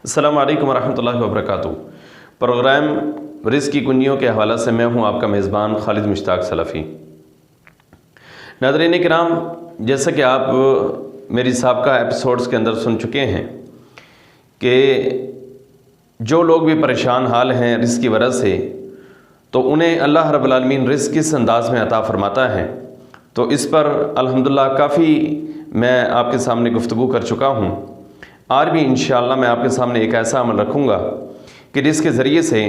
अस्सलामु अलैकुम वरहमतुल्लाहि वबरकातुहू। प्रोग्राम रिज़्क़ की कुंजियों के हवाले से मैं हूँ आपका मेज़बान खालिद मुश्ताक सलफ़ी। नाज़रीन किराम, जैसा कि आप मेरी साबिक़ा एपिसोड्स के अंदर सुन चुके हैं कि जो लोग भी परेशान हाल हैं रिज़्क़ की वजह से, तो उन्हें अल्लाह रब्बुल आलमीन रिज़्क़ किस अंदाज़ में अता फ़रमाता है, तो इस पर अल्हम्दुलिल्लाह काफ़ी मैं आपके सामने गुफ्तगू कर चुका हूँ। आज भी इंशाअल्लाह मैं आपके सामने एक ऐसा अमल रखूँगा कि जिसके ज़रिए से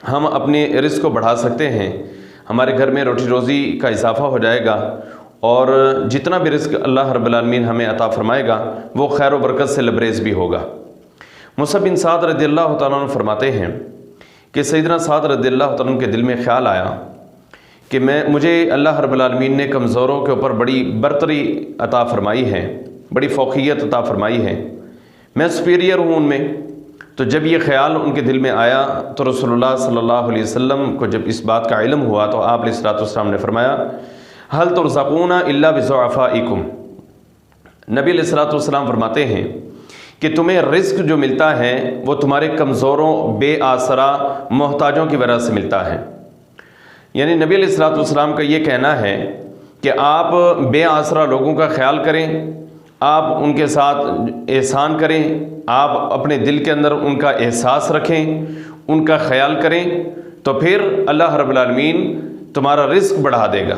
हम अपने रिज़्क़ को बढ़ा सकते हैं, हमारे घर में रोटी रोज़ी का इजाफ़ा हो जाएगा और जितना भी रिज़्क़ अल्लाह रब्बुल आलमीन हमें अता फ़रमाएगा वो खैर व बरकत से लबरेज़ भी होगा। मुसअब बिन साद रज़ियल्लाहु तआला अन्हु फरमाते हैं कि सैयदना साद रज़ियल्लाहु तआला अन्हु के दिल में ख़्याल आया कि मुझे अल्लाह रब्बुल आलमीन ने कमज़ोरों के ऊपर बड़ी बरतरी अता फ़रमाई है, बड़ी फ़ौक़ियत अता फ़रमाई है, मैं सुपीरियर हूँ उनमें। तो जब ये ख़्याल उनके दिल में आया तो रसूलुल्लाह सल्लल्लाहु अलैहि वसल्लम को जब इस बात का इल्म हुआ तो आप अलैहिस्सलातु वस्सलाम ने फरमाया, हल तुरज़क़ूना इल्ला बिज़ुअफ़ाइकुम। नबी अलैहिस्सलातु वस्सलाम फरमाते हैं कि तुम्हें रिज़्क़ जो मिलता है वो तुम्हारे कमज़ोरों, बेआसरा, मोहताजों की वजह से मिलता है। यानी नबी अलैहिस्सलातु वस्सलाम का ये कहना है कि आप बेआसरा लोगों का ख्याल करें, आप उनके साथ एहसान करें, आप अपने दिल के अंदर उनका एहसास रखें, उनका ख्याल करें, तो फिर अल्लाह रब्बुल आलमीन तुम्हारा रिज़्क़ बढ़ा देगा।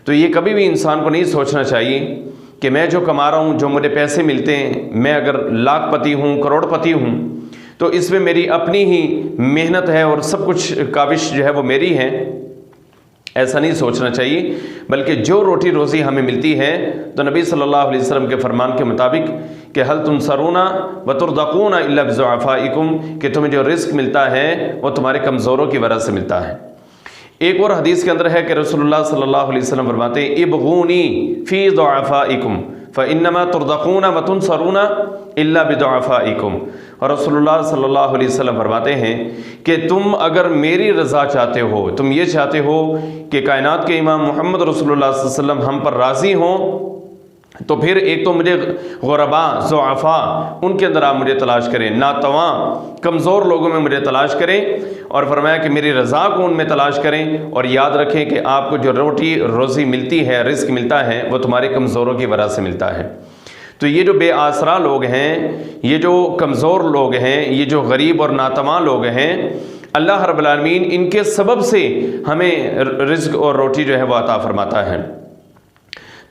तो ये कभी भी इंसान को नहीं सोचना चाहिए कि मैं जो कमा रहा हूँ, जो मुझे पैसे मिलते हैं, मैं अगर लाखपति हूँ, करोड़पति हूँ, तो इसमें मेरी अपनी ही मेहनत है और सब कुछ काविश जो है वो मेरी है। ऐसा नहीं सोचना चाहिए, बल्कि जो रोटी रोज़ी हमें मिलती है तो नबी सल्लल्लाहु अलैहि वसल्लम के फरमान के मुताबिक कि हल तुनसरूना व तुरज़क़ूना इल्ला बिज़ुअफ़ाइकुम, कि तुम्हें जो रिज़्क़ मिलता है वो तुम्हारे कमज़ोरों की वजह से मिलता है। एक और हदीस के अंदर है कि रसूलुल्लाह सल्लल्लाहु अलैहि वसल्लम फरमाते हैं, इबगूनी फ़ी दुआफ़ाइकुम फ़इन्नमा तुरज़क़ूना व तुनसरूना इल्ला बिदुआफ़ाइकुम। और रसूलुल्लाह सल्लल्लाहु अलैहि वसल्लम फरमाते हैं कि तुम अगर मेरी रज़ा चाहते हो, तुम ये चाहते हो कि कायनात के इमाम मोहम्मद रसूलुल्लाह सल्लल्लाहु अलैहि वसल्लम हम पर राज़ी हों, तो फिर एक तो मुझे गुरबा, ज़ुआफ़ा, उनके अंदर आप मुझे तलाश करें, नातवा, कमज़ोर लोगों में मुझे तलाश करें, और फरमाया कि मेरी रज़ा को उनमें तलाश करें। और याद रखें कि आपको जो रोटी रोज़ी मिलती है, रिज़्क़ मिलता है, वो तुम्हारे कमज़ोरों की वजह से मिलता है। तो ये जो बेआसरा लोग हैं, ये जो कमज़ोर लोग हैं, ये जो गरीब और नातवा लोग हैं, अल्लाह रब्बुल आलमीन इनके सबब से हमें रिज़्क़ और रोटी जो है वो अता फ़रमाता है।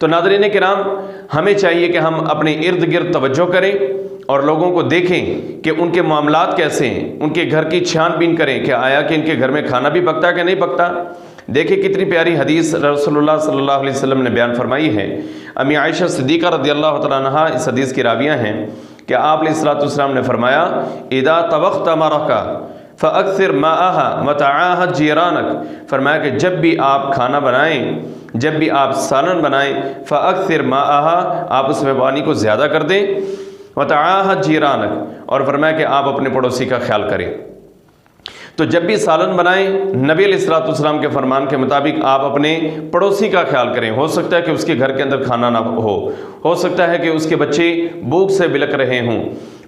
तो नाज़रीन किराम, हमें चाहिए कि हम अपने इर्द गिर्द तवज्जो करें और लोगों को देखें कि उनके मामलात कैसे हैं, उनके घर की छानबीन करें कि आया कि इनके घर में खाना भी पकता कि नहीं पकता। देखिए कितनी प्यारी हदीस रसूलुल्लाह सल्लल्लाहु अलैहि वसल्लम ने बयान फरमाई है। अम्मी आयशा सिद्दीक़ा रज़ियल्लाहु तआला अन्हा इस हदीस की रावियाँ हैं कि आप अलैहिस्सलातु वस्सलाम ने फरमाया, इदा तबख्त मरका फ़अक्सिर माअहा मतआहा जीरानक। फरमाया कि जब भी आप खाना बनाएं, जब भी आप सालन बनाएं, फ़अक्सिर माअहा, आप उसमें पानी को ज़्यादा कर दें, मतआहा जीरानक, और फरमाया कि आप अपने पड़ोसी का ख्याल करें। तो जब भी सालन बनाएं, नबी अलैहिस्सलातु वस्सलाम के फरमान के मुताबिक आप अपने पड़ोसी का ख्याल करें। हो सकता है कि उसके घर के अंदर खाना ना हो सकता है कि उसके बच्चे भूख से बिलक रहे हों,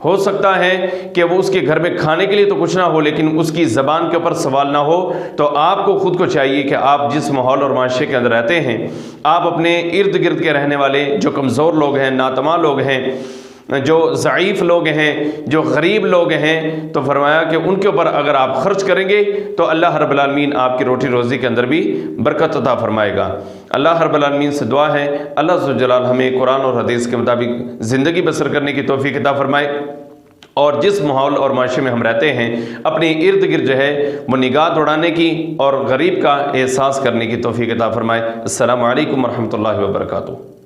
हो सकता है कि वो उसके घर में खाने के लिए तो कुछ ना हो लेकिन उसकी ज़बान के ऊपर सवाल ना हो। तो आपको ख़ुद को चाहिए कि आप जिस माहौल और माशरे के अंदर रहते हैं, आप अपने इर्द गिर्द के रहने वाले जो कमज़ोर लोग हैं, नातमा लोग हैं, जो ज़ईफ़ लोग हैं, जो गरीब लोग हैं, तो फरमाया कि उनके ऊपर अगर आप ख़र्च करेंगे तो अल्लाह रब्बुल आलमीन आपकी रोटी रोज़ी के अंदर भी बरकत अता फरमाएगा। अल्लाह रब्बुल आलमीन से दुआ है अल्लाह ज़ुल जलाल हमें कुरान और हदीस के मुताबिक ज़िंदगी बसर करने की तौफ़ीक़ अता फरमाए, और जिस माहौल और माशरे में हम रहते हैं अपने इर्द गिर्द जो है वो निगाह दौड़ाने की और गरीब का एहसास करने की तौफ़ीक़ अता फरमाए। अस्सलामु अलैकुम वरहमतुल्लाहि वबरकातुहू।